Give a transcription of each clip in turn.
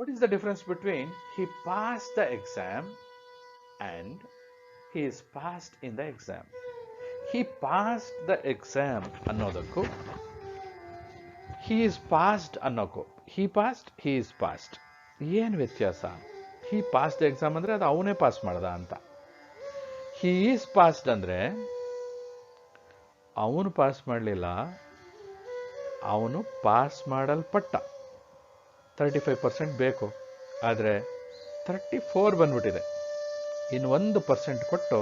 What is the difference between he passed the exam and he is passed in the exam? He passed the exam ಅನ್ನೋದಕ್ಕೂ he is passed ಅನ್ನೋಕ್ಕೂ he is passed ಏನು ವ್ಯತ್ಯಾಸ? he passed the exam ಅಂದರೆ ಅದು ಅವನೇ pass ಮಾಡ್ದ ಅಂತ. he is passed ಅಂದರೆ ಅವನು pass ಮಾಡಲಿಲ್ಲ, ಅವನು ಪಾಸ್ ಮಾಡಲ್ಪಟ್ಟ. 35% ಬೇಕು, ಆದರೆ 34 ಬಂದ್ಬಿಟ್ಟಿದೆ. ಇನ್ನು 1% ಕೊಟ್ಟು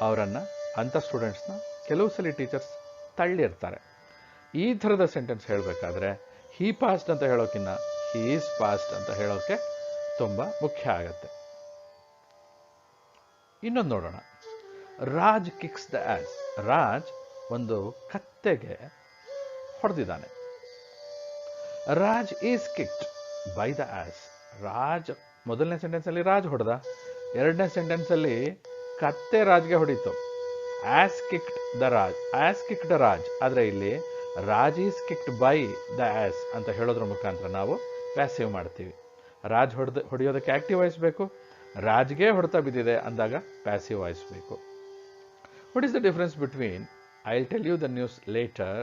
ಅವರನ್ನು ಅಂಥ ಸ್ಟೂಡೆಂಟ್ಸ್ನ ಕೆಲವು ಸಲ ಟೀಚರ್ಸ್ ತಳ್ಳಿರ್ತಾರೆ. ಈ ಥರದ ಸೆಂಟೆನ್ಸ್ ಹೇಳಬೇಕಾದ್ರೆ ಹೀ ಪಾಸ್ಡ್ ಅಂತ ಹೇಳೋಕ್ಕಿಂತ ಹೀ ಈಸ್ ಪಾಸ್ಡ್ ಅಂತ ಹೇಳೋಕ್ಕೆ ತುಂಬ ಮುಖ್ಯ ಆಗತ್ತೆ. ಇನ್ನೊಂದು ನೋಡೋಣ. Raj kicks the ass. Raj ಒಂದು ಕತ್ತೆಗೆ ಹೊಡೆದಿದ್ದಾನೆ. Raj is kicked by the ass. Raj ಮೊದಲನೇ ಸೆಂಟೆನ್ಸಲ್ಲಿ ರಾಜ್ ಹೊಡೆದ, ಎರಡನೇ ಸೆಂಟೆನ್ಸಲ್ಲಿ ಕತ್ತೆ ರಾಜ್ಗೆ ಹೊಡೀತು. Ass kicked the Raj, ass kicked Raj. ಆದರೆ ಇಲ್ಲಿ Raj is kicked by the ass ಅಂತ ಹೇಳೋದ್ರ ಮುಖಾಂತರ ನಾವು ಪ್ಯಾಸಿವ್ ಮಾಡ್ತೀವಿ. ರಾಜ್ ಹೊಡೆಯೋದಕ್ಕೆ ಆಕ್ಟಿವ್ ವಾಯ್ಸ್ ಬೇಕು, ರಾಜ್ಗೆ ಹೊಡೆತ ಬಿದ್ದಿದೆ ಅಂದಾಗ ಪ್ಯಾಸಿವ್ ವಾಯ್ಸ್ ಬೇಕು. What is the difference between I will tell you the news later,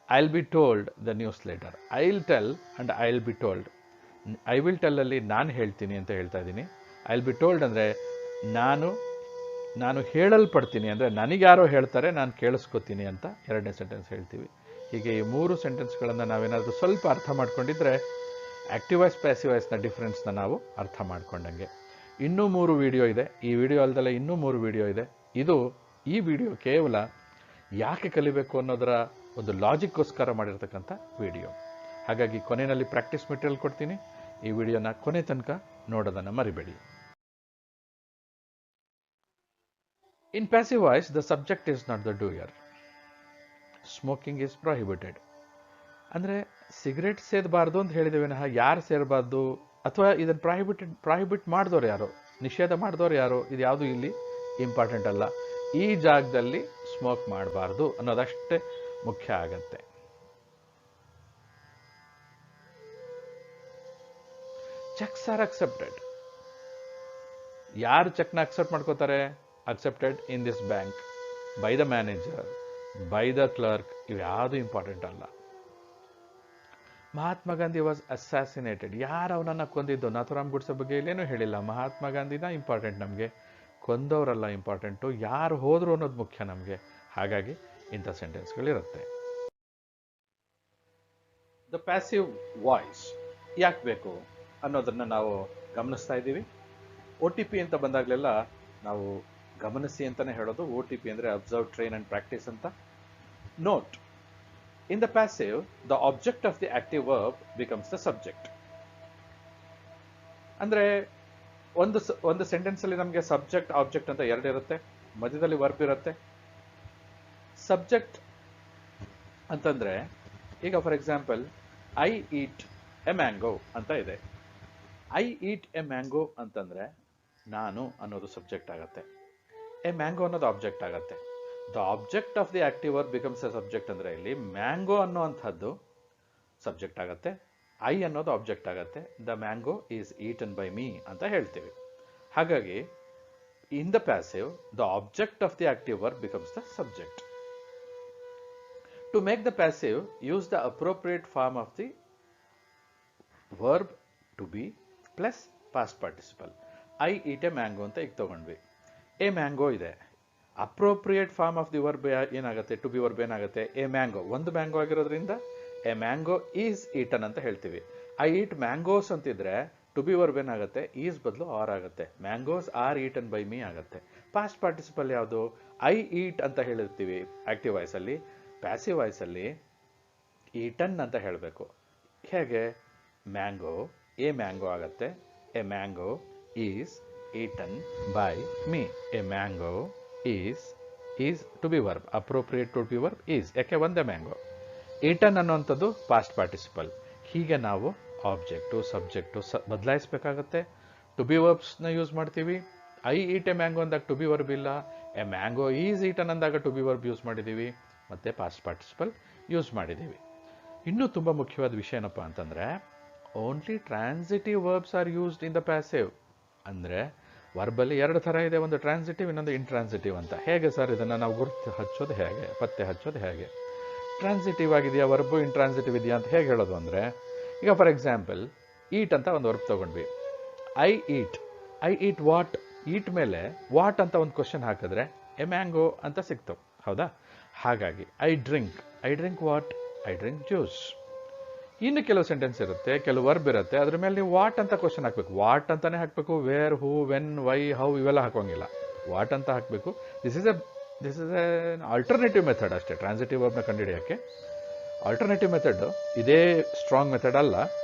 I will be told the news later? I will tell and I will be told. I will tell ಅಲ್ಲಿ ನಾನು ಹೇಳ್ತೀನಿ ಅಂತ ಹೇಳ್ತಾ ಇದ್ದೀನಿ. I will be told ಅಂದರೆ ನಾನು ಹೇಳಲ್ಪಡ್ತೀನಿ, ಅಂದರೆ ನನಗ್ಯಾರೋ ಹೇಳ್ತಾರೆ, ನಾನು ಕೇಳಿಸ್ಕೊತೀನಿ ಅಂತ ಎರಡನೇ ಸೆಂಟೆನ್ಸ್ ಹೇಳ್ತೀವಿ. ಹೀಗೆ ಈ 3 ಸೆಂಟೆನ್ಸ್ಗಳನ್ನು ನಾವೇನಾದರೂ ಸ್ವಲ್ಪ ಅರ್ಥ ಮಾಡ್ಕೊಂಡಿದ್ರೆ ಆಕ್ಟಿವ್ ವಾಯ್ಸ್ ಪ್ಯಾಸಿವ್ ವಾಯ್ಸ್ನ ಡಿಫ್ರೆನ್ಸ್ನ ನಾವು ಅರ್ಥ ಮಾಡ್ಕೊಂಡಂಗೆ. ಇನ್ನೂ 3 ವಿಡಿಯೋ ಇದೆ. ಈ ವಿಡಿಯೋ ಅಲ್ಲದಲ್ಲೇ ಇನ್ನೂ 3 ವಿಡಿಯೋ ಇದೆ. ಈ ವಿಡಿಯೋ ಕೇವಲ ಯಾಕೆ ಕಲಿಬೇಕು ಅನ್ನೋದರ ಒಂದು ಲಾಜಿಕ್ಗೋಸ್ಕರ ಮಾಡಿರ್ತಕ್ಕಂಥ ವಿಡಿಯೋ. ಹಾಗಾಗಿ ಕೊನೆಯಲ್ಲಿ ಪ್ರಾಕ್ಟೀಸ್ ಮೆಟೀರಿಯಲ್ ಕೊಡ್ತೀನಿ. ಈ ವಿಡಿಯೋನ ಕೊನೆ ತನಕ ನೋಡೋದನ್ನು ಮರಿಬೇಡಿ. In passive voice, the subject is not the doer. Smoking is prohibited. ಅಂದರೆ ಸಿಗರೇಟ್ ಸೇದಬಾರ್ದು ಅಂತ ಹೇಳಿದೇವೆ, ಯಾರು ಸೇರಬಾರ್ದು ಅಥವಾ ಇದನ್ನು ಪ್ರಾಹಿಬಿಟ್ ಮಾಡಿದವ್ರು ಯಾರು, ನಿಷೇಧ ಮಾಡಿದವ್ರು ಯಾರು, ಇದು ಯಾವುದು ಇಲ್ಲಿ ಇಂಪಾರ್ಟೆಂಟ್ ಅಲ್ಲ. ಈ ಜಾಗದಲ್ಲಿ ಸ್ಮೋಕ್ ಮಾಡಬಾರ್ದು ಅನ್ನೋದಷ್ಟೇ ಮುಖ್ಯ ಆಗತ್ತೆ. Checks are accepted. ಯಾರು ಚೆಕ್ನ ಅಕ್ಸೆಪ್ಟ್ ಮಾಡ್ಕೋತಾರೆ? accepted in this bank by the manager, by the clerk. ಇವು ಯಾವುದು ಇಂಪಾರ್ಟೆಂಟ್ ಅಲ್ಲ. Mahatma Gandhi was assassinated. ಯಾರು ಅವನನ್ನು ಕೊಂದಿದ್ದು? ನಾಥುರಾಮ್ ಗುಡ್ಸೆ ಬಗ್ಗೆ ಇಲ್ಲೇನೂ ಹೇಳಿಲ್ಲ. ಮಹಾತ್ಮ ಗಾಂಧಿನ ಇಂಪಾರ್ಟೆಂಟ್ ನಮಗೆ, ಕೊಂದವರೆಲ್ಲ ಇಂಪಾರ್ಟೆಂಟು, ಯಾರು ಹೋದ್ರು ಅನ್ನೋದು ಮುಖ್ಯ ನಮಗೆ. ಹಾಗಾಗಿ ಇಂಥ ಸೆಂಟೆನ್ಸ್ಗಳಿರುತ್ತೆ. ದ ಪ್ಯಾಸಿವ್ ವಾಯ್ಸ್ ಯಾಕೆ ಬೇಕು ಅನ್ನೋದನ್ನು ನಾವು ಗಮನಿಸ್ತಾ ಇದ್ದೀವಿ. OTP ಅಂತ ಬಂದಾಗಲೆಲ್ಲ ನಾವು ಗಮನಿಸಿ ಅಂತಲೇ ಹೇಳೋದು. OTP ಅಂದರೆ ಅಬ್ಸರ್ವ್, ಟ್ರೈನ್ ಆ್ಯಂಡ್ ಪ್ರಾಕ್ಟೀಸ್ ಅಂತ. Note, in the passive the object of the active verb becomes the subject. ಅಂದರೆ ಒಂದು ಸೆಂಟೆನ್ಸಲ್ಲಿ ನಮಗೆ ಸಬ್ಜೆಕ್ಟ್ ಆಬ್ಜೆಕ್ಟ್ ಅಂತ ಎರಡು ಇರುತ್ತೆ, ಮಧ್ಯದಲ್ಲಿ ವರ್ಬ್ ಇರುತ್ತೆ. ಸಬ್ಜೆಕ್ಟ್ ಅಂತಂದರೆ ಈಗ for example I eat a mango ಅಂತ ಇದೆ. ಐ ಈಟ್ ಎ ಮ್ಯಾಂಗೋ ಅಂತಂದರೆ ನಾನು ಅನ್ನೋದು ಸಬ್ಜೆಕ್ಟ್ ಆಗುತ್ತೆ, ಎ ಮ್ಯಾಂಗೋ ಅನ್ನೋದು ಆಬ್ಜೆಕ್ಟ್ ಆಗುತ್ತೆ. The object of the active verb becomes a subject ಅಂದರೆ ಇಲ್ಲಿ ಮ್ಯಾಂಗೋ ಅನ್ನೋವಂಥದ್ದು ಸಬ್ಜೆಕ್ಟ್ ಆಗುತ್ತೆ, ಐ ಅನ್ನೋದು ಆಬ್ಜೆಕ್ಟ್ ಆಗುತ್ತೆ. The mango is eaten by me ಅಂತ ಹೇಳ್ತೀವಿ. ಹಾಗಾಗಿ in the passive the object of the active verb becomes the subject. To make the passive use the appropriate form of the verb to be plus past participle. I eat a mango ಅಂತ ಈಗ ತಗೊಂಡ್ವಿ. A mango ಇದೆ. Appropriate form of the verb ಏನಾಗುತ್ತೆ? To be verb ಏನಾಗುತ್ತೆ? A mango. ಒಂದು mango ಆಗಿರೋದ್ರಿಂದ a mango is eaten ಅಂತ ಹೇಳ್ತೀವಿ. ಐ ಈಟ್ ಮ್ಯಾಂಗೋಸ್ ಅಂತಿದ್ರೆ ಟು ಬಿ ವರ್ಬ್ ಏನಾಗುತ್ತೆ? ಈಸ್ ಬದಲು ಆರ್ ಆಗುತ್ತೆ. Mangoes are eaten by me ಆಗುತ್ತೆ. ಪಾಸ್ಟ್ ಪಾರ್ಟಿಸಿಪಲ್ ಯಾವುದು? ಐ ಈಟ್ ಅಂತ ಹೇಳಿರ್ತೀವಿ ಆಕ್ಟಿವ್ ವಾಯ್ಸಲ್ಲಿ. ಪ್ಯಾಸಿವ್ ವಾಯ್ಸಲ್ಲಿ ಈಟನ್ ಅಂತ ಹೇಳಬೇಕು. ಹೇಗೆ? ಮ್ಯಾಂಗೋ ಎ ಮ್ಯಾಂಗೋ ಆಗುತ್ತೆ. A mango is eaten by me. A mango is to be verb. Appropriate to be verb is. ಯಾಕೆ? ಒಂದೇ ಮ್ಯಾಂಗೋ. ಈಟನ್ ಅನ್ನೋಂಥದ್ದು ಪಾಸ್ಟ್ ಪಾರ್ಟಿಸಿಪಲ್. ಹೀಗೆ ನಾವು ಆಬ್ಜೆಕ್ಟು ಸಬ್ಜೆಕ್ಟು ಬದಲಾಯಿಸಬೇಕಾಗತ್ತೆ. ಟು ಬಿ ವರ್ಬ್ಸ್ನ ಯೂಸ್ ಮಾಡ್ತೀವಿ. ಐ ಈಟ್ ಎ ಮ್ಯಾಂಗೋ ಅಂದಾಗ ಟು ಬಿ ವರ್ಬ್ ಇಲ್ಲ. ಎ ಮ್ಯಾಂಗೋ ಈಸ್ ಈಟನ್ ಅಂದಾಗ ಟು ಬಿ ವರ್ಬ್ ಯೂಸ್ ಮಾಡಿದ್ದೀವಿ, ಮತ್ತು ಪಾಸ್ಟ್ ಪಾರ್ಟಿಸಿಪಲ್ ಯೂಸ್ ಮಾಡಿದ್ದೀವಿ. ಇನ್ನೂ ತುಂಬ ಮುಖ್ಯವಾದ ವಿಷಯ ಏನಪ್ಪ ಅಂತಂದರೆ only transitive verbs are used in the passive. ಅಂದರೆ ವರ್ಬಲ್ಲಿ ಎರಡು ಥರ ಇದೆ, ಒಂದು ಟ್ರಾನ್ಸಿಟಿವ್ ಇನ್ನೊಂದು ಇಂಟ್ರಾನ್ಸಿಟಿವ್ ಅಂತ. ಹೇಗೆ ಸರ್ ಇದನ್ನು ನಾವು ಗುರುತು ಹಚ್ಚೋದು ಹೇಗೆ, ಪತ್ತೆ ಹಚ್ಚೋದು ಹೇಗೆ? ಟ್ರಾನ್ಸಿಟಿವ್ ಆಗಿದೆಯಾ ವರ್ಬು, ಇಂಟ್ರಾನ್ಸಿಟಿವ್ ಇದೆಯಾ ಅಂತ ಹೇಗೆ ಹೇಳೋದು ಅಂದರೆ, ಈಗ ಫಾರ್ ಎಕ್ಸಾಂಪಲ್ ಈಟ್ ಅಂತ ಒಂದು ವರ್ಬ್ ತೊಗೊಂಡ್ವಿ. I eat what. ಈಟ್ ಮೇಲೆ ವಾಟ್ ಅಂತ ಒಂದು ಕ್ವಶನ್ ಹಾಕಿದ್ರೆ ಎ ಮ್ಯಾಂಗೋ ಅಂತ ಸಿಕ್ತು, ಹೌದಾ? ಹಾಗಾಗಿ I drink what, I drink juice. ಇನ್ನು ಕೆಲವು ಸೆಂಟೆನ್ಸ್ ಇರುತ್ತೆ, ಕೆಲವು ವರ್ಬ್ ಇರುತ್ತೆ, ಅದ್ರ ಮೇಲೆ ನೀವು ವಾಟ್ ಅಂತ ಕ್ವಶನ್ ಹಾಕಬೇಕು. ವಾಟ್ ಅಂತಾನೆ ಹಾಕಬೇಕು, where, who, when, why, how ಇವೆಲ್ಲ ಹಾಕೋಂಗಿಲ್ಲ. ವಾಟ್ ಅಂತ ಹಾಕಬೇಕು. This is a alternative method ಅಷ್ಟೇ ಟ್ರಾನ್ಸಿಟಿವ್ ವರ್ಬ್ನ ಕಂಡುಹಿಡಿಯೋಕ್ಕೆ. ಆಲ್ಟರ್ನೇಟಿವ್ ಮೆಥಡ್ ಇದೇ ಸ್ಟ್ರಾಂಗ್ ಮೆಥಡ್ ಅಲ್ಲ,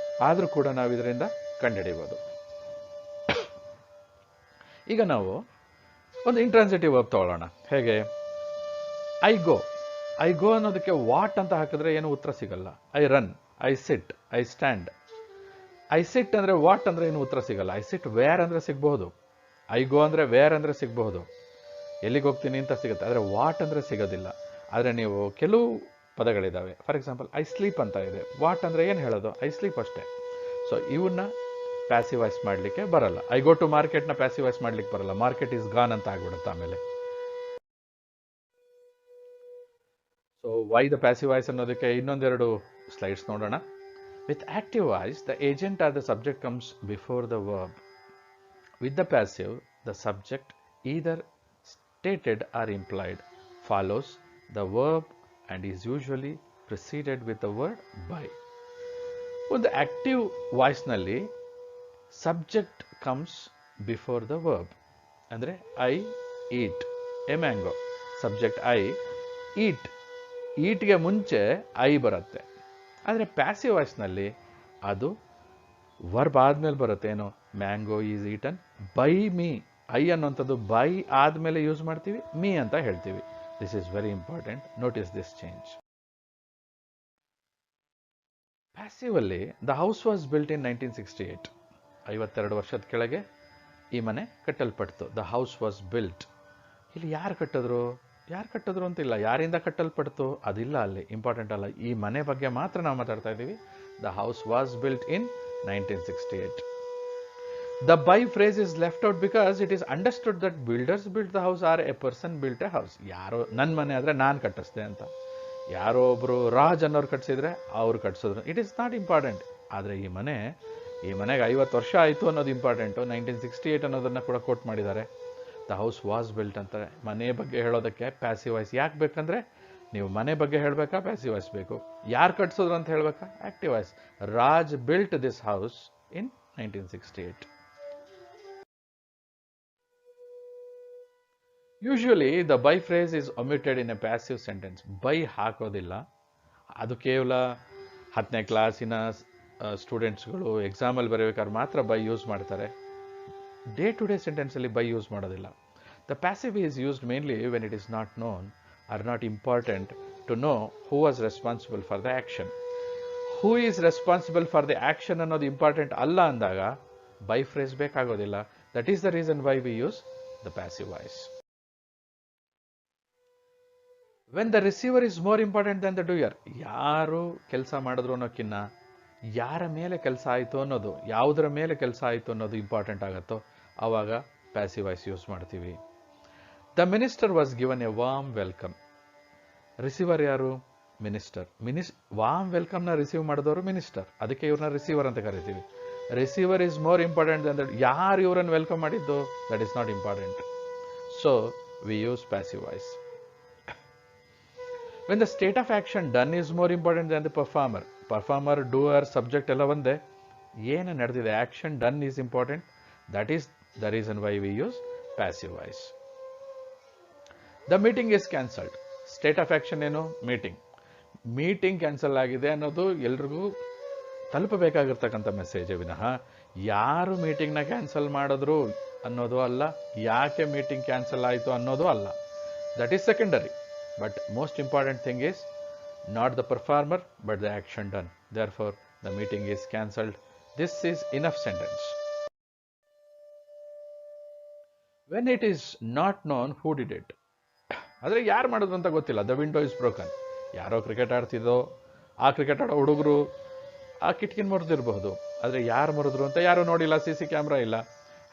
ಆದರೂ ಕೂಡ ನಾವು ಇದರಿಂದ ಕಂಡುಹಿಡಿಬೋದು. ಈಗ ನಾವು ಒಂದು ಇಂಟ್ರಾನ್ಸಿಟಿವ್ ವರ್ಬ್ ತಗೊಳ್ಳೋಣ. ಹೇಗೆ? ಐ ಗೋ ಅನ್ನೋದಕ್ಕೆ ವಾಟ್ ಅಂತ ಹಾಕಿದ್ರೆ ಏನು ಉತ್ತರ ಸಿಗಲ್ಲ. I run, I sit, I stand. I ಸಿಟ್ ಅಂದರೆ ವಾಟ್ ಅಂದರೆ ಏನು ಉತ್ತರ ಸಿಗಲ್ಲ. ಐ ಸಿಟ್ ವೇರ್ ಅಂದರೆ ಸಿಗಬಹುದು. ಐ ಗೋ ಅಂದರೆ ವೇರ್ ಅಂದರೆ ಸಿಗಬಹುದು, ಎಲ್ಲಿಗೆ ಹೋಗ್ತೀನಿ ಅಂತ ಸಿಗುತ್ತೆ. ಆದರೆ ವಾಟ್ ಅಂದರೆ ಸಿಗೋದಿಲ್ಲ. ಆದರೆ ನೀವು ಕೆಲವು ಪದಗಳಿದ್ದಾವೆ, ಫಾರ್ ಎಕ್ಸಾಂಪಲ್ ಐ ಸ್ಲೀಪ್ ಅಂತ ಇದೆ. ವಾಟ್ ಅಂದರೆ ಏನು ಹೇಳೋದು? ಐ ಸ್ಲೀಪ್ ಅಷ್ಟೇ. ಸೊ ಇವನ್ನ ಪ್ಯಾಸಿವೈಸ್ ಮಾಡಲಿಕ್ಕೆ ಬರಲ್ಲ. ಐ ಗೋ ಟು ಮಾರ್ಕೆಟ್ನ ಪ್ಯಾಸಿವೈಸ್ ಮಾಡಲಿಕ್ಕೆ ಬರಲ್ಲ. ಮಾರ್ಕೆಟ್ ಈಸ್ ಗಾನ್ ಅಂತ ಆಗ್ಬಿಡುತ್ತೆ ಆಮೇಲೆ. So why the passive voice ಅನ್ನೋದಕ್ಕೆ ಇನ್ನೊಂದೆರಡು ಸ್ಲೈಡ್ಸ್ ನೋಡೋಣ. With active voice the agent are the subject comes before the verb. With the passive the subject either stated or implied follows the verb and is usually preceded with the word by. ಒಂದು active ವಾಯ್ಸ್ನಲ್ಲಿ subject comes before the verb. ಅಂದರೆ I eat a mango, subject I. ಈಟ್ಗೆ ಮುಂಚೆ I ಬರುತ್ತೆ. ಆದರೆ passive ವಾಯ್ಸ್ನಲ್ಲಿ ಅದು verb ಆದಮೇಲೆ ಬರುತ್ತೆ. ಏನು? Mango is eaten by me. I ಅನ್ನೋಂಥದ್ದು ಬೈ ಆದಮೇಲೆ ಯೂಸ್ ಮಾಡ್ತೀವಿ, ಮೀ ಅಂತ ಹೇಳ್ತೀವಿ. This is very important. Notice this change. ಪ್ಯಾಸಿವಲ್ಲಿ the house was built in 1968. 52 ವರ್ಷದ ಕೆಳಗೆ ಈ ಮನೆ ಕಟ್ಟಲ್ಪಡ್ತು. The house was built. ಇಲ್ಲಿ ಯಾರು ಕಟ್ಟಿದ್ರು ಅಂತಿಲ್ಲ. ಯಾರಿಂದ ಕಟ್ಟಲ್ಪಡ್ತು ಅದಿಲ್ಲ, ಅಲ್ಲಿ ಇಂಪಾರ್ಟೆಂಟ್ ಅಲ್ಲ. ಈ ಮನೆ ಬಗ್ಗೆ ಮಾತ್ರ ನಾವು ಮಾತಾಡ್ತಾ ಇದ್ದೀವಿ. The house was built in 1968. The by phrase is left out because it is understood that builders built the house or a person built a house. ಯಾರೋ ನನ್ನ ಮನೆ ಆದರೆ ನಾನು ಕಟ್ಟಿಸ್ದೆ ಅಂತ, ಯಾರೋ ಒಬ್ಬರು ರಾಜ್ ಅನ್ನೋರು ಕಟ್ಟಿಸಿದ್ರೆ ಅವ್ರು ಕಟ್ಟಿಸಿದ್ರು. It is not important. ಆದರೆ ಈ ಮನೆಗೆ 50 ವರ್ಷ ಆಯಿತು ಅನ್ನೋದು ಇಂಪಾರ್ಟೆಂಟು. 1968 ಅನ್ನೋದನ್ನು ಕೂಡ ಕೋಟ್ ಮಾಡಿದ್ದಾರೆ. ದ ಹೌಸ್ ವಾಸ್ ಬಿಲ್ಟ್ ಅಂತ ಮನೆ ಬಗ್ಗೆ ಹೇಳೋದಕ್ಕೆ ಪ್ಯಾಸಿವ್ ವಾಯ್ಸ್ ಯಾಕೆ ಬೇಕಂದರೆ, ನೀವು ಮನೆ ಬಗ್ಗೆ ಹೇಳಬೇಕಾ, ಪ್ಯಾಸಿವ್ ವಾಯ್ಸ್ ಬೇಕು. ಯಾರು ಕಟ್ಟಿಸಿದ್ರು ಅಂತ ಹೇಳಬೇಕಾ, active voice. Raj built this house in 1968. Usually the by phrase is omitted in a passive sentence. By ಹಾಕೋದಿಲ್ಲ. ಅದು ಕೇವಲ 10ನೇ ಕ್ಲಾಸಿನ ಸ್ಟೂಡೆಂಟ್ಸ್ಗಳು ಎಕ್ಸಾಮಲ್ಲಿ ಬರೀಬೇಕಾದ್ರೆ ಮಾತ್ರ ಬೈ ಯೂಸ್ ಮಾಡ್ತಾರೆ. ಡೇ ಟು ಡೇ ಸೆಂಟೆನ್ಸಲ್ಲಿ ಬೈ ಯೂಸ್ ಮಾಡೋದಿಲ್ಲ. The passive is used mainly when it is not known or not important to know who was responsible for the action. Who is responsible for the action ಅನ್ನೋದು important ಅಲ್ಲ ಅಂದಾಗ by phrase ಬೇಕಾಗೋದಿಲ್ಲ. That is the reason why we use the passive voice. When the receiver is more important than the doer. ಯಾರು ಕೆಲಸ ಮಾಡಿದ್ರು ಅನ್ನೋಕ್ಕಿಂತ ಯಾರ ಮೇಲೆ ಕೆಲಸ ಆಯಿತು ಅನ್ನೋದು, ಯಾವುದರ ಮೇಲೆ ಕೆಲಸ ಆಯಿತು ಅನ್ನೋದು ಇಂಪಾರ್ಟೆಂಟ್ ಆಗುತ್ತೋ ಆವಾಗ ಪ್ಯಾಸಿವ್ ವಾಯ್ಸ್ ಯೂಸ್ ಮಾಡ್ತೀವಿ. The minister was given a warm welcome. Receiver ಯಾರು? ಮಿನಿಸ್ಟರ್. ವಾರ್ಮ್ ವೆಲ್ಕಮ್ನ ರಿಸೀವ್ ಮಾಡಿದವರು ಮಿನಿಸ್ಟರ್. ಅದಕ್ಕೆ ಇವ್ರನ್ನ ರಿಸೀವರ್ ಅಂತ ಕರಿತೀವಿ. Receiver is more important than that. ಯಾರು ಇವರನ್ನು ವೆಲ್ಕಮ್ ಮಾಡಿದ್ದು, that is not important. So we use passive voice. When the state of action done is more important than the performer. Performer, doer, subject ಎಲ್ಲ ಒಂದೇ. ಏನು ನಡೆದಿದೆ, action done is important. That is the reason why we use passive voice. The meeting is cancelled. State of action ಏನು? Meeting cancel ಆಗಿದೆ ಅನ್ನೋದು ಎಲ್ರಿಗೂ ತಲುಪಬೇಕಾಗಿರ್ತಕ್ಕಂಥ message ವಿನಃ ಯಾರು ಮೀಟಿಂಗ್ನ ಕ್ಯಾನ್ಸಲ್ ಮಾಡಿದ್ರು ಅನ್ನೋದು ಅಲ್ಲ, ಯಾಕೆ ಮೀಟಿಂಗ್ ಕ್ಯಾನ್ಸಲ್ ಆಯಿತು ಅನ್ನೋದು ಅಲ್ಲ. That is secondary. But most important thing is not the performer but the action done. Therefore, the meeting is cancelled. This is enough sentence. When it is not known who did it. ಆದರೆ ಯಾರು ಮಾಡೋದು ಅಂತ ಗೊತ್ತಿಲ್ಲ. The window is broken. ಯಾರೋ cricket ಆಡ್ತಿದ್ದೋ, ಆ cricket ಆಡೋ ಹುಡುಗರು ಆ ಕಿಟಕಿನ ಮುರಿದಿರಬಹುದು. ಆದರೆ ಯಾರು ಮುರಿದ್ರು ಅಂತ ಯಾರು ನೋಡಿಲ್ಲ, CC ಕ್ಯಾಮ್ರಾ ಇಲ್ಲ,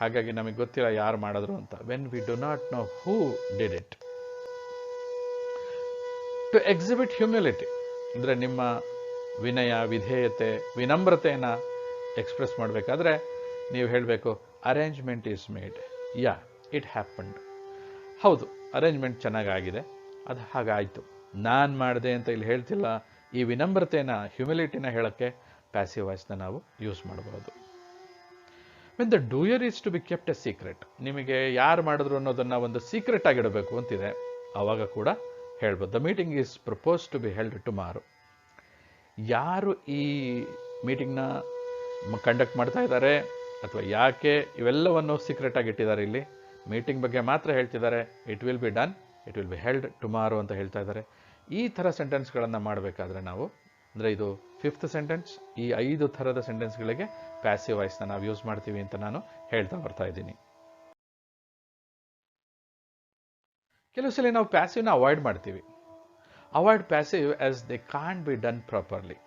ಹಾಗಾಗಿ ನಮಗೆ ಗೊತ್ತಿಲ್ಲ ಯಾರು ಮಾಡಿದ್ರು ಅಂತ. When we do not know who did it. To exhibit humility ಅಂದರೆ ನಿಮ್ಮ ವಿನಯ, ವಿಧೇಯತೆ, ವಿನಮ್ರತೆಯನ್ನು ಎಕ್ಸ್ಪ್ರೆಸ್ ಮಾಡಬೇಕಾದ್ರೆ ನೀವು ಹೇಳಬೇಕು, arrangement is made, yeah it happened. ಹೌದು, ಅರೇಂಜ್ಮೆಂಟ್ ಚೆನ್ನಾಗಾಗಿದೆ, ಅದು ಹಾಗಾಯಿತು, ನಾನು ಮಾಡಿದೆ ಅಂತ ಇಲ್ಲಿ ಹೇಳ್ತಿಲ್ಲ. ಈ ವಿನಮ್ರತೆನ, ಹ್ಯುಮಿಲಿಟಿನ ಹೇಳೋಕ್ಕೆ ಪ್ಯಾಸಿವ್ ವಾಯ್ಸ್ನ ನಾವು ಯೂಸ್ ಮಾಡಬಹುದು. When the doer is to be kept a secret, ನಿಮಗೆ ಯಾರು ಮಾಡಿದ್ರು ಅನ್ನೋದನ್ನು ಒಂದು ಸೀಕ್ರೆಟ್ ಆಗಿಡಬೇಕು ಅಂತಿದೆ, ಆವಾಗ ಕೂಡ ಹೇಳ್ಬೋದು. The meeting is propose to be held tomorrow. ಯಾರು ಈ ಮೀಟಿಂಗ್ನ ಕಂಡಕ್ಟ್ ಮಾಡ್ತಾ ಇದ್ದಾರೆ ಅಥವಾ ಯಾಕೆ ಇವೆಲ್ಲವನ್ನು ಸೀಕ್ರೆಟ್ ಆಗಿ ಇಟ್ಟಿದ್ದಾರೆ, ಇಲ್ಲಿ ಮೀಟಿಂಗ್ ಬಗ್ಗೆ ಮಾತ್ರ ಹೇಳ್ತಿದ್ದಾರೆ. It will be done, it will be held tomorrow ಅಂತ ಹೇಳ್ತಾ ಇದ್ದಾರೆ. ಈ ಥರ ಸೆಂಟೆನ್ಸ್ಗಳನ್ನು ಮಾಡಬೇಕಾದ್ರೆ ನಾವು, ಅಂದರೆ ಇದು 5th ಸೆಂಟೆನ್ಸ್, ಈ 5 ಥರದ ಸೆಂಟೆನ್ಸ್ಗಳಿಗೆ ಪ್ಯಾಸಿವ್ ವಾಯ್ಸ್ನ ನಾವು ಯೂಸ್ ಮಾಡ್ತೀವಿ ಅಂತ ನಾನು ಹೇಳ್ತಾ ಬರ್ತಾ ಇದ್ದೀನಿ. ಕೆಲವು ಸಲ ನಾವು ಪ್ಯಾಸಿವ್ನ ಅವಾಯ್ಡ್ ಮಾಡ್ತೀವಿ. Avoid passive as they can't be done properly.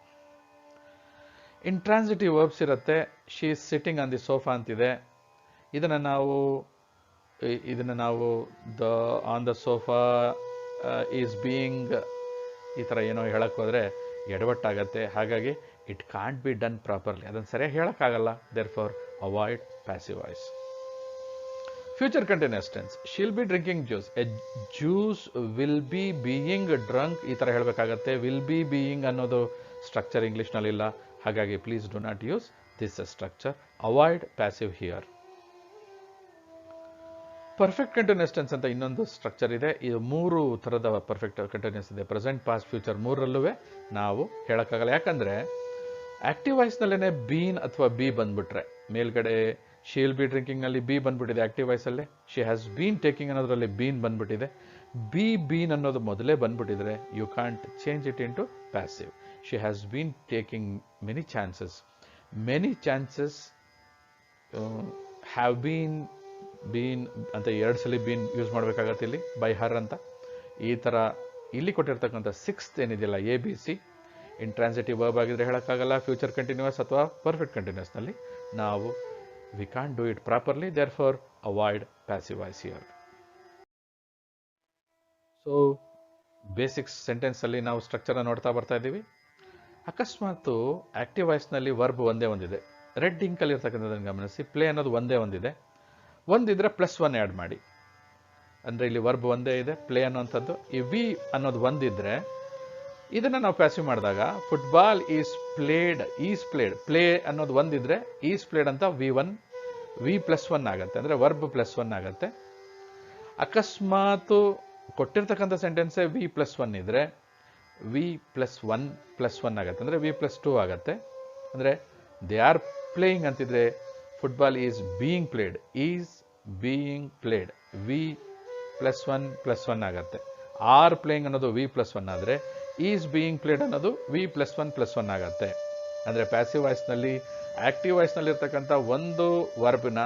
Intransitive verbs ಇರುತ್ತೆ. She is sitting on the sofa ಅಂತಿದೆ. ಇದನ್ನು ನಾವು the on the sofa is being, ಈ ಥರ ಏನೋ ಹೇಳಕ್ಕೆ ಹೋದರೆ ಎಡವಟ್ಟಾಗತ್ತೆ. ಹಾಗಾಗಿ it can't be done properly, ಅದನ್ನು ಸರಿಯಾಗಿ ಹೇಳೋಕ್ಕಾಗಲ್ಲ. Therefore avoid passive voice. Future continuous tense, she'll be drinking juice, a juice will be being drunk, ಈ ಥರ ಹೇಳಬೇಕಾಗತ್ತೆ. ವಿಲ್ ಬಿ ಬೀಯಿಂಗ್ ಅನ್ನೋದು ಸ್ಟ್ರಕ್ಚರ್ ಇಂಗ್ಲೀಷ್ನಲ್ಲಿಲ್ಲ, ಹಾಗಾಗಿ please do not use this structure. Avoid passive here. Perfect continuous tense ಅಂತ ಇನ್ನೊಂದು structure ಇದೆ. ಇದು 3 ಥರದ ಪರ್ಫೆಕ್ಟ್ ಕಂಟಿನ್ಯೂಸ್ ಇದೆ. ಪ್ರೆಸೆಂಟ್, ಪಾಸ್ಟ್, ಫ್ಯೂಚರ್ ಮೂರರಲ್ಲೂ ನಾವು ಹೇಳೋಕ್ಕಾಗಲ್ಲ. ಯಾಕಂದರೆ ಆಕ್ಟಿವ್ ವಾಯ್ಸ್ನಲ್ಲೇ ಬೀನ್ ಅಥವಾ ಬಿ ಬಂದ್ಬಿಟ್ರೆ, ಮೇಲ್ಗಡೆ ಶಿ ವಿಲ್ ಬಿ ಡ್ರಿಂಕಿಂಗ್ನಲ್ಲಿ ಬಿ ಬಂದ್ಬಿಟ್ಟಿದೆ ಆಕ್ಟಿವ್ ವಾಯ್ಸಲ್ಲೇ. ಶಿ ಹ್ಯಾಸ್ ಬೀನ್ ಟೇಕಿಂಗ್ ಅನ್ನೋದ್ರಲ್ಲಿ ಬೀನ್ ಬಂದ್ಬಿಟ್ಟಿದೆ. ಬೀನ್ ಅನ್ನೋದು ಮೊದಲೇ ಬಂದ್ಬಿಟ್ಟಿದ್ರೆ you can't change it into passive. She has been taking many chances. Many chances have been ಅಂತ 2 ಸಲ ಬೀನ್ ಯೂಸ್ ಮಾಡಬೇಕಾಗತ್ತೆ ಇಲ್ಲಿ, ಬೈ ಹರ್ ಅಂತ. ಈ ಥರ ಇಲ್ಲಿ ಕೊಟ್ಟಿರ್ತಕ್ಕಂಥ 6th ಏನಿದೆಯಲ್ಲ, ABC, ಇಂಟ್ರಾನ್ಸಿಟಿವ್ ವರ್ಬ್ ಆಗಿದ್ರೆ ಹೇಳೋಕ್ಕಾಗಲ್ಲ. ಫ್ಯೂಚರ್ ಕಂಟಿನ್ಯೂಸ್ ಅಥವಾ ಪರ್ಫೆಕ್ಟ್ ಕಂಟಿನ್ಯೂಸ್ನಲ್ಲಿ ನಾವು we can't do it properly, therefore avoid passive voice here. So basics ಸೆಂಟೆನ್ಸಲ್ಲಿ ನಾವು ಸ್ಟ್ರಕ್ಚರ್ನ ನೋಡ್ತಾ ಬರ್ತಾ ಇದ್ದೀವಿ. ಅಕಸ್ಮಾತ್ ಆಕ್ಟಿವ್ ವಾಯ್ಸ್ನಲ್ಲಿ ವರ್ಬ್ ಒಂದೇ ಒಂದಿದೆ, ರೆಡ್ ಇಂಕಲ್ಲಿ ಇರ್ತಕ್ಕಂಥದ್ದನ್ನು ಗಮನಿಸಿ. ಪ್ಲೇ ಅನ್ನೋದು ಒಂದೇ ಒಂದಿದೆ. ಒಂದಿದ್ರೆ +1 ಆ್ಯಡ್ ಮಾಡಿ, ಅಂದರೆ ಇಲ್ಲಿ ವರ್ಬ್ ಒಂದೇ ಇದೆ, ಪ್ಲೇ ಅನ್ನೋಂಥದ್ದು. ಈ ವಿ ಅನ್ನೋದು ಒಂದಿದ್ರೆ ಇದನ್ನು ನಾವು ಪ್ಯಾಸಿವ್ ಮಾಡಿದಾಗ ಫುಟ್ಬಾಲ್ ಈಸ್ ಪ್ಲೇಡ್, ಪ್ಲೇ ಅನ್ನೋದು ಒಂದಿದ್ರೆ ಈಸ್ ಪ್ಲೇಡ್ ಅಂತ ವಿ +1 ಆಗುತ್ತೆ, ಅಂದರೆ ವರ್ಬ್ +1 ಆಗುತ್ತೆ. ಅಕಸ್ಮಾತ್ ಕೊಟ್ಟಿರ್ತಕ್ಕಂಥ ಸೆಂಟೆನ್ಸೇ ವಿ +1 ಇದ್ರೆ ವಿ +1 ಆಗುತ್ತೆ, ಅಂದರೆ ವಿ +2 ಆಗುತ್ತೆ. ಅಂದರೆ ದೇ ಆರ್ ಪ್ಲೇಯಿಂಗ್ ಅಂತಿದ್ರೆ football is being played, V +1 ಆಗುತ್ತೆ. ಆರ್ ಪ್ಲೇಯಿಂಗ್ ಅನ್ನೋದು ವಿ +1 ಆದರೆ ಈಸ್ ಬೀಯಿಂಗ್ ಪ್ಲೇಡ್ ಅನ್ನೋದು ವಿ +1 ಆಗುತ್ತೆ. ಅಂದರೆ ಪ್ಯಾಸಿವ್ ವಾಯ್ಸ್ನಲ್ಲಿ ಆಕ್ಟಿವ್ ವಾಯ್ಸ್ನಲ್ಲಿ ಇರ್ತಕ್ಕಂಥ ಒಂದು ವರ್ಬ್ನ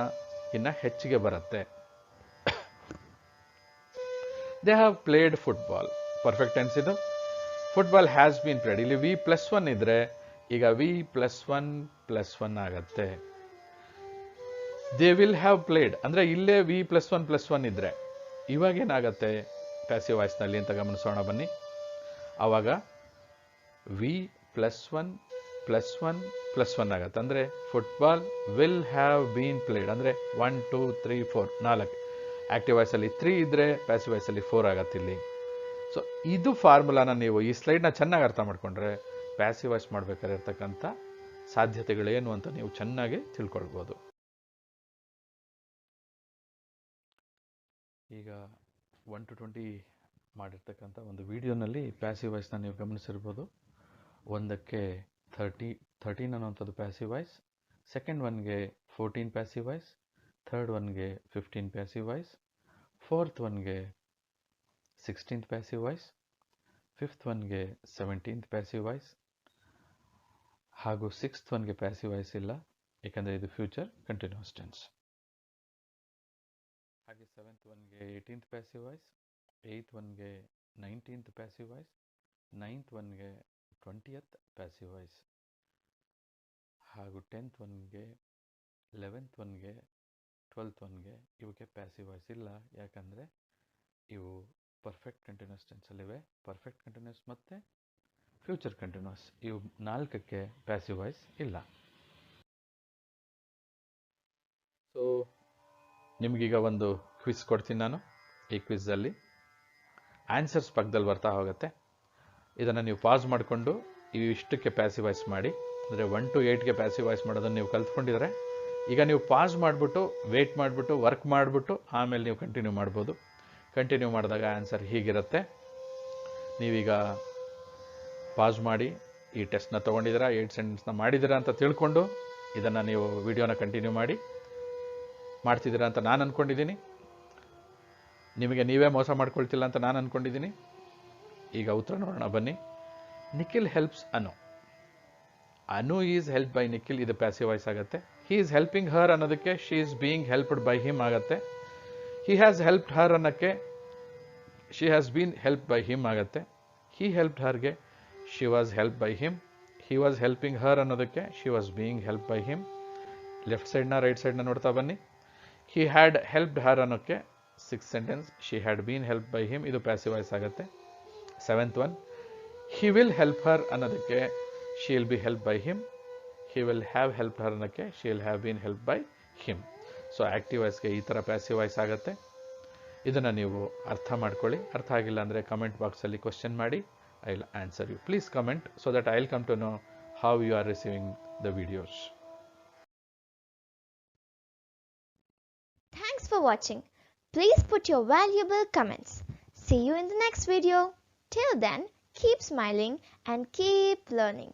ಇನ್ನು ಹೆಚ್ಚಿಗೆ ಬರುತ್ತೆ. They have played football, perfect tense ಇದು. ಫುಟ್ಬಾಲ್ ಹ್ಯಾಸ್ ಬೀನ್ ಪ್ಲೇಡ್, ಇಲ್ಲಿ ವಿ +1 ಇದ್ರೆ ಈಗ ವಿ +1 ಆಗುತ್ತೆ. ದೇ ವಿಲ್ ಹ್ಯಾವ್ ಪ್ಲೇಡ್ ಅಂದರೆ ಇಲ್ಲೇ ವಿ +1 ಇದ್ರೆ ಇವಾಗೇನಾಗತ್ತೆ ಪ್ಯಾಸಿವ್ ವಾಯ್ಸ್ನಲ್ಲಿ ಅಂತ ಗಮನಿಸೋಣ ಬನ್ನಿ. ಆವಾಗ ವಿ +1 ಆಗುತ್ತೆ. ಅಂದರೆ football will have bean played, ಅಂದರೆ 1 2 3 4 4 ಆಕ್ಟಿವ್ ವಾಯ್ಸಲ್ಲಿ 3 ಇದ್ದರೆ ಪ್ಯಾಸಿವ್ ವಾಯ್ಸಲ್ಲಿ 4 ಆಗತ್ತೆ ಇಲ್ಲಿ. ಸೊ ಇದು ಫಾರ್ಮುಲಾನ ನೀವು ಈ ಸ್ಲೈಡ್ನ ಚೆನ್ನಾಗಿ ಅರ್ಥ ಮಾಡಿಕೊಂಡ್ರೆ ಪ್ಯಾಸಿವ್ ವಾಯ್ಸ್ ಮಾಡಬೇಕಾದ್ರೆ ಇರ್ತಕ್ಕಂಥ ಸಾಧ್ಯತೆಗಳೇನು ಅಂತ ನೀವು ಚೆನ್ನಾಗಿ ತಿಳ್ಕೊಳ್ಬೋದು. ಈಗ 1 to 20 ಮಾಡಿರ್ತಕ್ಕಂಥ ಒಂದು ವಿಡಿಯೋನಲ್ಲಿ ಪ್ಯಾಸಿವ್ ವಾಯ್ಸ್ನ ನೀವು ಗಮನಿಸಿರ್ಬೋದು. ಒಂದಕ್ಕೆ 13 ಅನ್ನೋಂಥದ್ದು ಪ್ಯಾಸಿವ್ ವಾಯ್ಸ್, ಸೆಕೆಂಡ್ ಒನ್ಗೆ 14 ಪ್ಯಾಸಿವ್ ವಾಯ್ಸ್, ಥರ್ಡ್ ಒನ್ಗೆ 15 ಪ್ಯಾಸಿವ್ ವಾಯ್ಸ್, ಫೋರ್ತ್ ಒನ್ಗೆ 16th ಪ್ಯಾಸಿವ್ ವಾಯ್ಸ್, ಫಿಫ್ತ್ ಒನ್ಗೆ 17th ಪ್ಯಾಸಿವ್ ವಾಯ್ಸ್, ಹಾಗೂ 6th ಒನ್ಗೆ ಪ್ಯಾಸಿವ್ ವಾಯ್ಸ್ ಇಲ್ಲ, ಏಕೆಂದರೆ ಇದು ಫ್ಯೂಚರ್ ಕಂಟಿನ್ಯೂಸ್ ಟೆನ್ಸ್. ಹಾಗೆ 7th ಒನ್ಗೆ 18th ಪ್ಯಾಸಿವ್ ವಾಯ್ಸ್, 8th ಒನ್ಗೆ 19th ಪ್ಯಾಸಿವ್ ವಾಯ್ಸ್, 9th ಒನ್ಗೆ 20th ಪ್ಯಾಸಿವ್ ವಾಯ್ಸ್, ಹಾಗೂ 10th ಒನ್ಗೆ 11th ಒನ್ಗೆ 12th ಒನ್ಗೆ ಇವಕ್ಕೆ ಪ್ಯಾಸಿವ್ ವಾಯ್ಸ್ ಇಲ್ಲ. ಯಾಕಂದರೆ ಇವು ಪರ್ಫೆಕ್ಟ್ ಕಂಟಿನ್ಯೂಸ್ ಟೆನ್ಸಲ್ಲಿವೆ. ಪರ್ಫೆಕ್ಟ್ ಕಂಟಿನ್ಯೂಸ್ ಮತ್ತು ಫ್ಯೂಚರ್ ಕಂಟಿನ್ಯೂಸ್ ಇವು 4ಕ್ಕೆ ಪ್ಯಾಸಿವ್ ವಾಯ್ಸ್ ಇಲ್ಲ. ಸೊ ನಿಮಗೀಗ ಒಂದು ಕ್ವಿಜ್ ಕೊಡ್ತೀನಿ ನಾನು. ಈ ಕ್ವಿಝಲ್ಲಿ ಆನ್ಸರ್ಸ್ ಪಕ್ಕದಲ್ಲಿ ಬರ್ತಾ ಹೋಗುತ್ತೆ. ಇದನ್ನು ನೀವು ಪಾಸ್ ಮಾಡಿಕೊಂಡು ಇಷ್ಟಕ್ಕೆ ಪ್ಯಾಸಿವ್ ವಾಯ್ಸ್ ಮಾಡಿ, ಅಂದರೆ 1 to 8ಗೆ ಪ್ಯಾಸಿವ್ ವಾಯ್ಸ್ ಮಾಡೋದನ್ನು ನೀವು ಕಲ್ತ್ಕೊಂಡಿದ್ರೆ ಈಗ ನೀವು ಪಾಸ್ ಮಾಡಿಬಿಟ್ಟು ವೇಟ್ ಮಾಡಿಬಿಟ್ಟು ವರ್ಕ್ ಮಾಡಿಬಿಟ್ಟು ಆಮೇಲೆ ನೀವು ಕಂಟಿನ್ಯೂ ಮಾಡ್ಬೋದು. ಕಂಟಿನ್ಯೂ ಮಾಡಿದಾಗ ಆನ್ಸರ್ ಹೀಗಿರುತ್ತೆ. ನೀವೀಗ ಪಾಸ್ ಮಾಡಿ ಈ ಟೆಸ್ಟ್ನ ತೊಗೊಂಡಿದ್ದೀರಾ, 8 ಸೆಂಟೆನ್ಸ್ನ ಮಾಡಿದ್ದೀರಾ ಅಂತ ತಿಳ್ಕೊಂಡು ಇದನ್ನು ನೀವು ವಿಡಿಯೋನ ಕಂಟಿನ್ಯೂ ಮಾಡ್ತಿದ್ದೀರಾ ಅಂತ ನಾನು ಅಂದ್ಕೊಂಡಿದ್ದೀನಿ. ನಿಮಗೆ ನೀವೇ ಮೋಸ ಮಾಡ್ಕೊಳ್ತಿಲ್ಲ ಅಂತ ನಾನು ಅಂದ್ಕೊಂಡಿದ್ದೀನಿ. ಈಗ ಉತ್ತರ ನೋಡೋಣ ಬನ್ನಿ. Nikhil helps Anu. Anu is help by Nikhil, ಇದು ಪ್ಯಾಸಿವ್ ವಾಯ್ಸ್ ಆಗುತ್ತೆ. ಹಿ ಈಸ್ ಹೆಲ್ಪಿಂಗ್ ಹರ್ ಅನ್ನೋದಕ್ಕೆ she is being helped by him ಆಗುತ್ತೆ. ಹಿ ಹ್ಯಾಸ್ ಹೆಲ್ಪ್ಡ್ ಹರ್ ಅನ್ನೋಕ್ಕೆ she has been help by him ಆಗುತ್ತೆ. ಹಿ ಹೆಲ್ಪ್ಡ್ ಹರ್ಗೆ she was help by him. He was helping her ಅನ್ನೋದಕ್ಕೆ she was being help by him. Left ಸೈಡ್ನ right ಸೈಡ್ನ ನೋಡ್ತಾ ಬನ್ನಿ. He had helped her ಅನ್ನೋಕ್ಕೆ 6th sentence she had been help by him, ಇದು passive voice ಆಗುತ್ತೆ. 7th one he will help her ಅನ್ನೋದಕ್ಕೆ she will be help by him. He will have help her ಅನ್ನೋಕ್ಕೆ she will have been help by him. So active ವಾಯ್ಸ್ಗೆ ಈ ಥರ passive voice ಆಗುತ್ತೆ. ಇದನ್ನು ನೀವು ಅರ್ಥ ಮಾಡ್ಕೊಳ್ಳಿ. ಅರ್ಥ ಆಗಿಲ್ಲ ಅಂದರೆ ಕಮೆಂಟ್ ಬಾಕ್ಸಲ್ಲಿ ಕ್ವಶನ್ ಮಾಡಿ. I will answer you. Please comment so that I will come to know how you are receiving the videos. Thanks for watching. Please put your valuable comments. See you in the next video. Till then, keep smiling and keep learning.